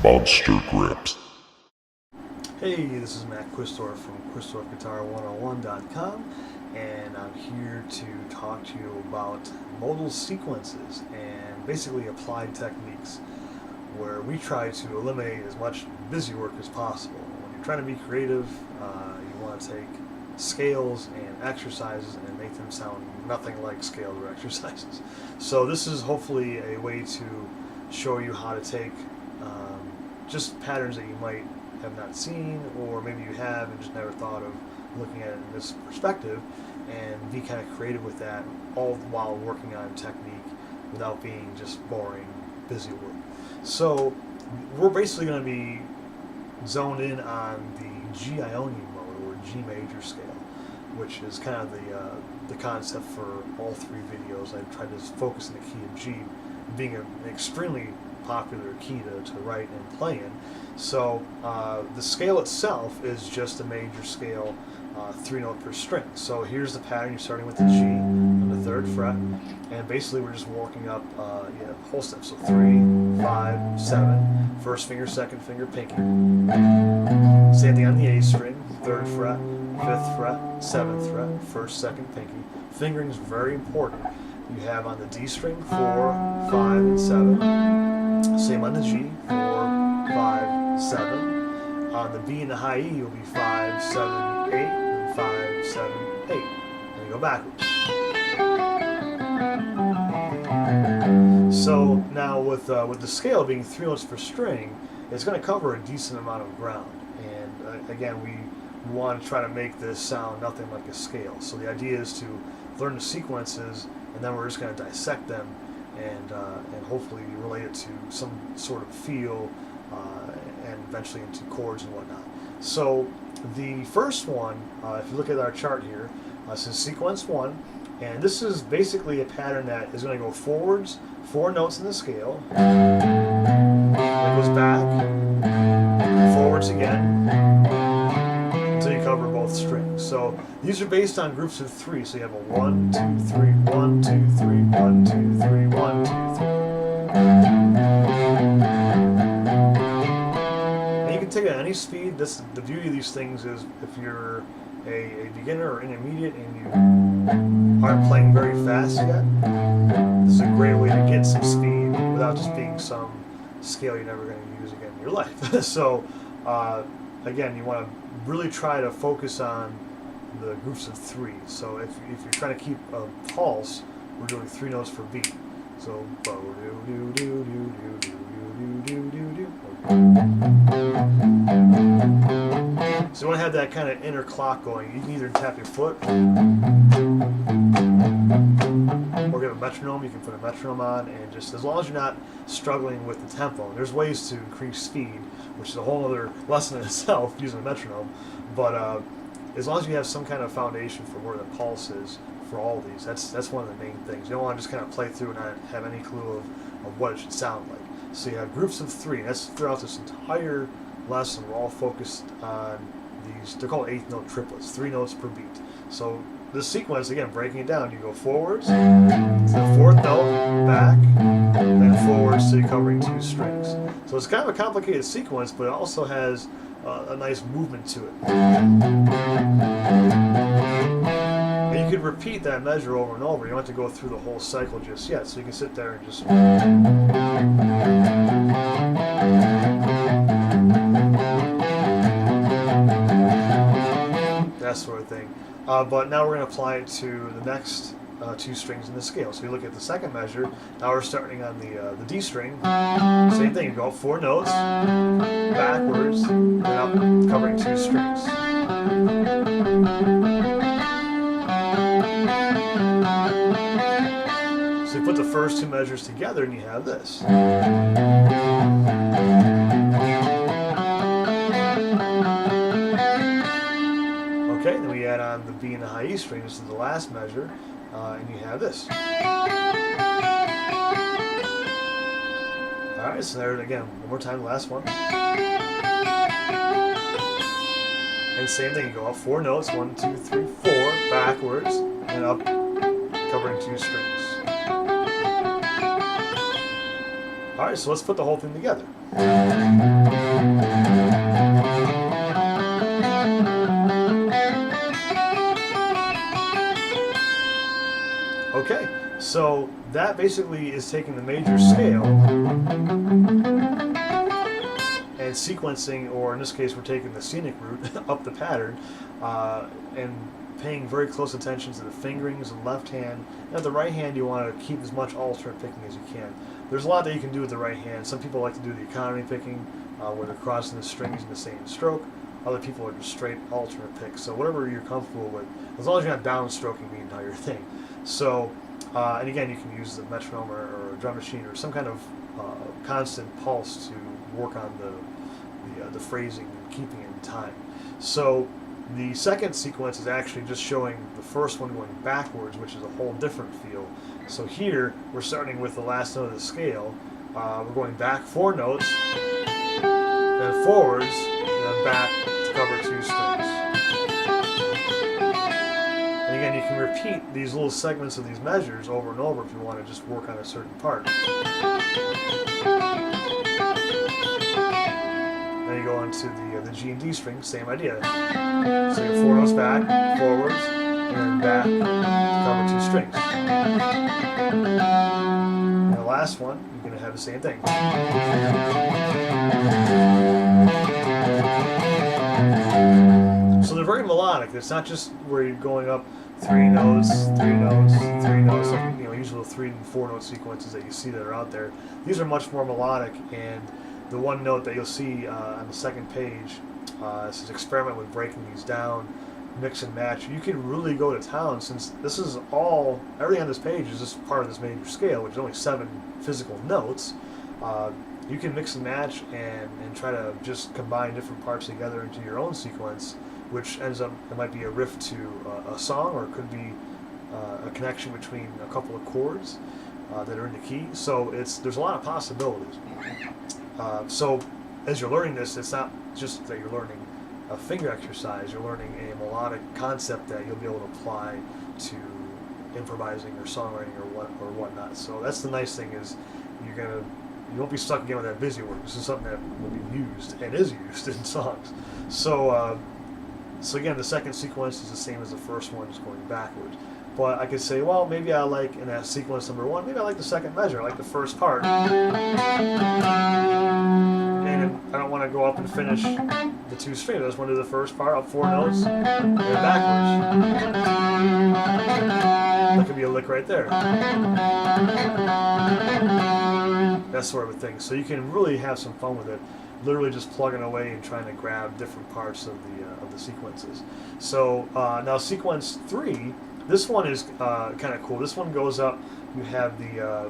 monster grips. Hey, this is Matt Quistorf from QuistorfGuitar101.com, and I'm here to talk to you about modal sequences and basically applied techniques where we try to eliminate as much busy work as possible. When you're trying to be creative, you want to take scales and exercises and make them sound nothing like scales or exercises. So this is hopefully a way to show you how to take just patterns that you might have not seen, or maybe you have and just never thought of looking at it in this perspective, and be kind of creative with that, all while working on technique without being just boring, busy work. So we're basically going to be zoned in on the G Ionian mode, or G major scale, which is kind of the concept for all three videos. I tried to focus on the key of G, being an extremely popular key to write and play in. So the scale itself is just a major scale, 3-note per string. So here's the pattern. You're starting with the G on the 3rd fret, and basically we're just working up whole steps. So 3, 5, 7, first finger, second finger, pinky. Same thing on the A string, 3rd fret, 5th fret, 7th fret, first, second, pinky. Fingering is very important. You have on the D string 4, 5, and 7. Same on the G, 4, 5, 7. On the B and the high E, you'll be 5, 7, 8, and 5, 7, 8. And you go backwards. So now with the scale being 3 notes per string, it's going to cover a decent amount of ground. And again, we want to try to make this sound nothing like a scale. So the idea is to learn the sequences, and then we're just going to dissect them and hopefully relate it to some sort of feel and eventually into chords and whatnot. So the first one, if you look at our chart here, says sequence 1, and this is basically a pattern that is going to go forwards, 4 notes in the scale, it goes back, forwards again, until you cover both strings. So these are based on groups of 3. So you have a 1, 2, 3, 1, 2, 3, 1, 2, 3, 1, 2, 3. And you can take it at any speed. The beauty of these things is if you're a beginner or intermediate and you aren't playing very fast yet, this is a great way to get some speed without just being some scale you're never going to use again in your life. So again, you want to really try to focus on the groups of 3. So if you're trying to keep a pulse, we're doing 3 notes per beat. So bo do do do do do do do do do. So you want to have that kind of inner clock going. You can either tap your foot or get a metronome. You can put a metronome on, and just as long as you're not struggling with the tempo. And there's ways to increase speed, which is a whole other lesson in itself, using a metronome. But as long as you have some kind of foundation for where the pulse is for all of these, that's one of the main things. You don't want to just kind of play through and not have any clue of what it should sound like. So you have groups of 3. That's throughout this entire lesson. We're all focused on these. They're called 8th note triplets, 3 notes per beat. So this sequence, again, breaking it down, you go forwards to the 4th note, back, and forwards to you're covering 2 strings. So it's kind of a complicated sequence, but it also has a nice movement to it. And you could repeat that measure over and over. You don't have to go through the whole cycle just yet. So you can sit there and just that sort of thing. But now we're going to apply it to the next 2 strings in the scale. So you look at the second measure. Now we're starting on the D string. Same thing. You go 4 notes, backwards, and up, covering 2 strings. So you put the first 2 measures together, and you have this. Okay, then we add on the B and the high E string. This is the last measure, and you have this. Alright, so there again, one more time, the last one. And same thing, you go up 4 notes, 1, 2, 3, 4, backwards, and up, covering 2 strings. All right, so let's put the whole thing together. Okay, so that basically is taking the major scale and sequencing, or in this case, we're taking the scenic route up the pattern, and paying very close attention to the fingerings of the left hand. And with the right hand, you want to keep as much alternate picking as you can. There's a lot that you can do with the right hand. Some people like to do the economy picking, where they're crossing the strings in the same stroke. Other people are just straight alternate picks. So whatever you're comfortable with, as long as you're not downstroking the entire thing. So, and again, you can use the metronome or a drum machine or some kind of constant pulse to work on the phrasing and keeping it in time. So the second sequence is actually just showing the first one going backwards, which is a whole different feel. So here we're starting with the last note of the scale. We're going back 4 notes, then forwards, and then back to cover 2 strings. And again, you can repeat these little segments of these measures over and over if you want to just work on a certain part. Then you go into the G and D string, same idea. So you're 4 notes back, forwards, and then back to cover 2 strings. And the last one, you're going to have the same thing. So they're very melodic. It's not just where you're going up 3 notes, 3 notes, 3 notes, like, usual 3 and 4 note sequences that you see that are out there. These are much more melodic, and the one note that you'll see on the second page says experiment with breaking these down, mix and match. You can really go to town, since this is everything on this page is just part of this major scale, which is only 7 physical notes. You can mix and match and try to just combine different parts together into your own sequence, which ends up, it might be a riff to a song, or it could be a connection between a couple of chords that are in the key. So there's a lot of possibilities. So as you're learning this, it's not just that you're learning a finger exercise, you're learning a melodic concept that you'll be able to apply to improvising or songwriting or whatnot. So that's the nice thing, is you won't be stuck again with that busy work. This is something that will be used and is used in songs. So again, the second sequence is the same as the first one, just going backwards. But I could say, well, maybe I like, in that sequence number 1, maybe I like the second measure, I like the first part. And I don't want to go up and finish the 2 strings. I just want to do the first part, up 4 notes, and then backwards. That could be a lick right there. That sort of a thing. So you can really have some fun with it, literally just plugging away and trying to grab different parts of the sequences. So now sequence 3, this one is kind of cool. This one goes up, you have the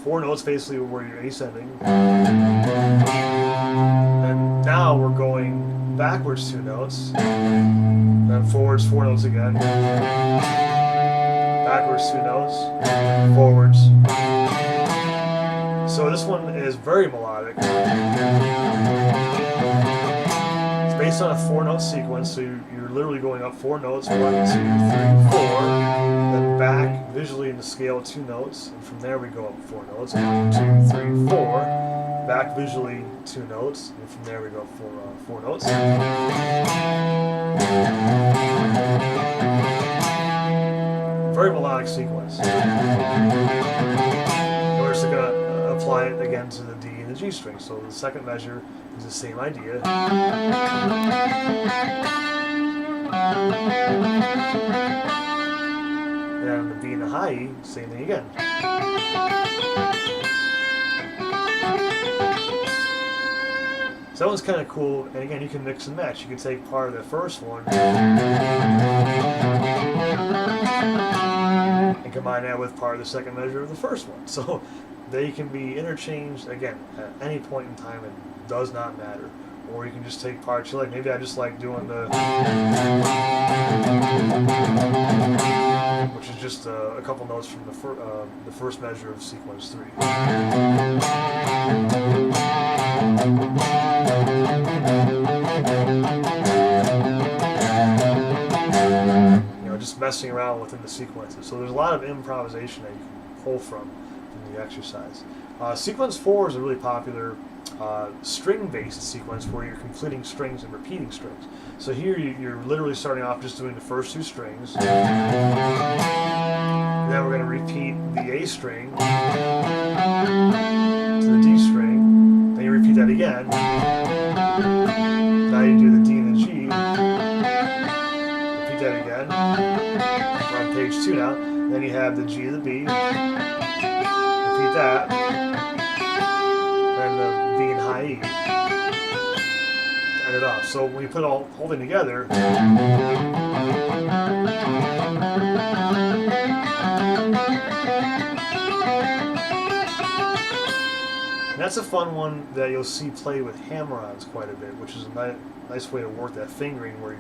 4 notes basically where you're ascending, and now we're going backwards 2 notes, then forwards 4 notes again, backwards 2 notes, forwards. So this one is very melodic. It's based on a 4 note sequence, so you're literally going up 4 notes, 1, 2, 3, 4, then back visually in the scale 2 notes, and from there we go up 4 notes, 1, 2, 3, 4, back visually 2 notes, and from there we go up 4 notes. Very melodic sequence. And we're just going to apply it again to the D and the G string. So the second measure is the same idea. And on the B and the high E, same thing again. So that one's kind of cool, and again, you can mix and match. You can take part of the first one and combine that with part of the second measure of the first one. So they can be interchanged, again, at any point in time. It does not matter. Or you can just take parts you like. Maybe I just like doing which is just a couple notes from the first measure of sequence 3. Just messing around within the sequences. So there's a lot of improvisation that you can pull from the exercise. Sequence 4 is a really popular string-based sequence where you're completing strings and repeating strings. So here you're literally starting off just doing the first 2 strings. Then we're going to repeat the A string to the D string. Then you repeat that again. Now you do the D and the G. Repeat that again. We're on page 2 now. Then you have the G to the B. Repeat that. Then the B and high E. End it off. So when you put the whole thing together, that's a fun one that you'll see played with hammer-ons quite a bit, which is a nice way to work that fingering where you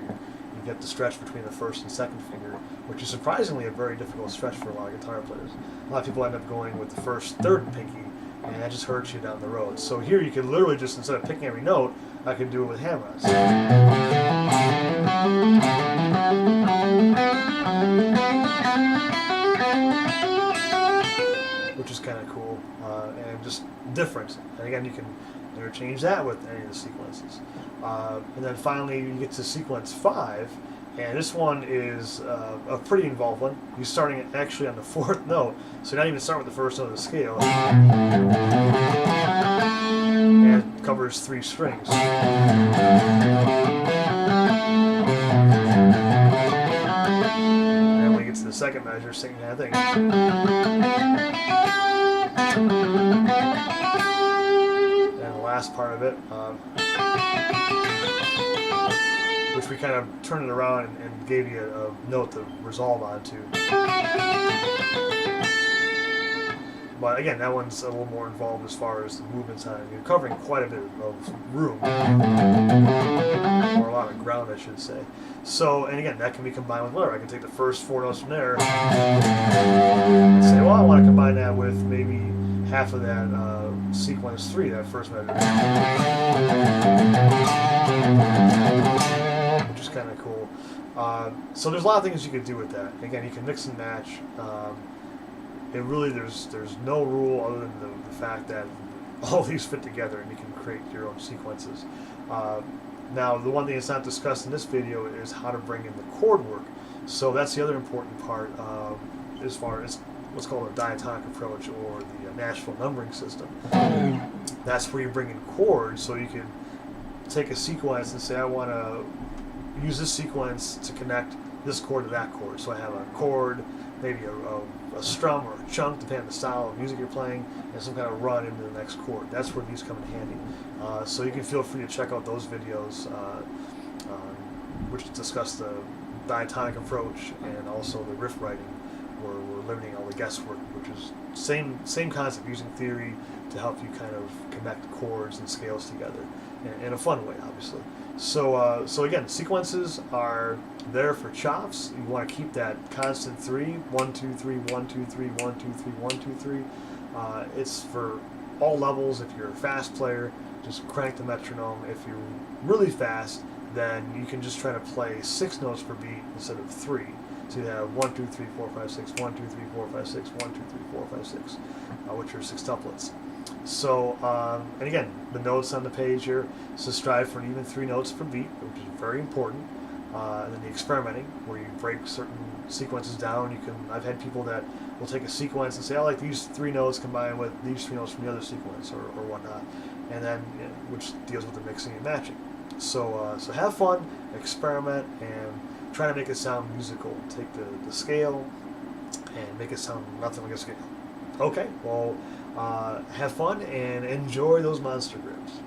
get the stretch between the first and second finger, which is surprisingly a very difficult stretch for a lot of guitar players. A lot of people end up going with the first, third pinky, and that just hurts you down the road. So here you can literally just, instead of picking every note, I can do it with hammer-ons. Which is kind of cool and just different. And again, you can interchange that with any of the sequences. And then finally, you get to sequence 5, and this one is a pretty involved one. You're starting actually on the 4th note, so you're not even starting with the first note of the scale. And it covers 3 strings. And when you get to the second measure, same kind of thing. And the last part of it, which we kind of turned it around and gave you a note to resolve onto. But again, that one's a little more involved as far as the movement time. You're covering quite a bit of room, or a lot of ground, I should say. So, and again, that can be combined with whatever. I can take the first 4 notes from there and say, well, I want to combine that with maybe half of that sequence 3, that first measure, which is kind of cool. So there's a lot of things you can do with that. Again, you can mix and match. It really, there's no rule other than the fact that all these fit together and you can create your own sequences. Now, the one thing that's not discussed in this video is how to bring in the chord work. So that's the other important part as far as what's called a diatonic approach, or the Nashville numbering system. That's where you bring in chords, so you can take a sequence and say, I want to use this sequence to connect this chord to that chord. So I have a chord, maybe a strum or a chunk, depending on the style of music you're playing, and some kind of run into the next chord. That's where these come in handy. So you can feel free to check out those videos, which discuss the diatonic approach and also the riff writing, where we're limiting all the guesswork, which is same concept, using theory to help you kind of connect chords and scales together in a fun way, obviously. So again, sequences are there for chops. You want to keep that constant 3, 1, 2, 3, 1, 2, 3, 1, 2, 3, 1, 2, 3. It's for all levels. If you're a fast player, just crank the metronome. If you're really fast, then you can just try to play 6 notes per beat instead of 3. So you have 1, 2, 3, 4, 5, 6, 1, 2, 3, 4, 5, 6, 1, 2, 3, 4, 5, 6, which are 6 tuplets. So, and again, the notes on the page here, so strive for an even 3 notes per beat, which is very important. And then the experimenting, where you break certain sequences down. I've had people that will take a sequence and say, I like these 3 notes combined with these 3 notes from the other sequence, or whatnot, and then, which deals with the mixing and matching. So, so have fun, experiment, and try to make it sound musical. Take the scale and make it sound nothing like a scale. Okay, well, have fun and enjoy those monster grips.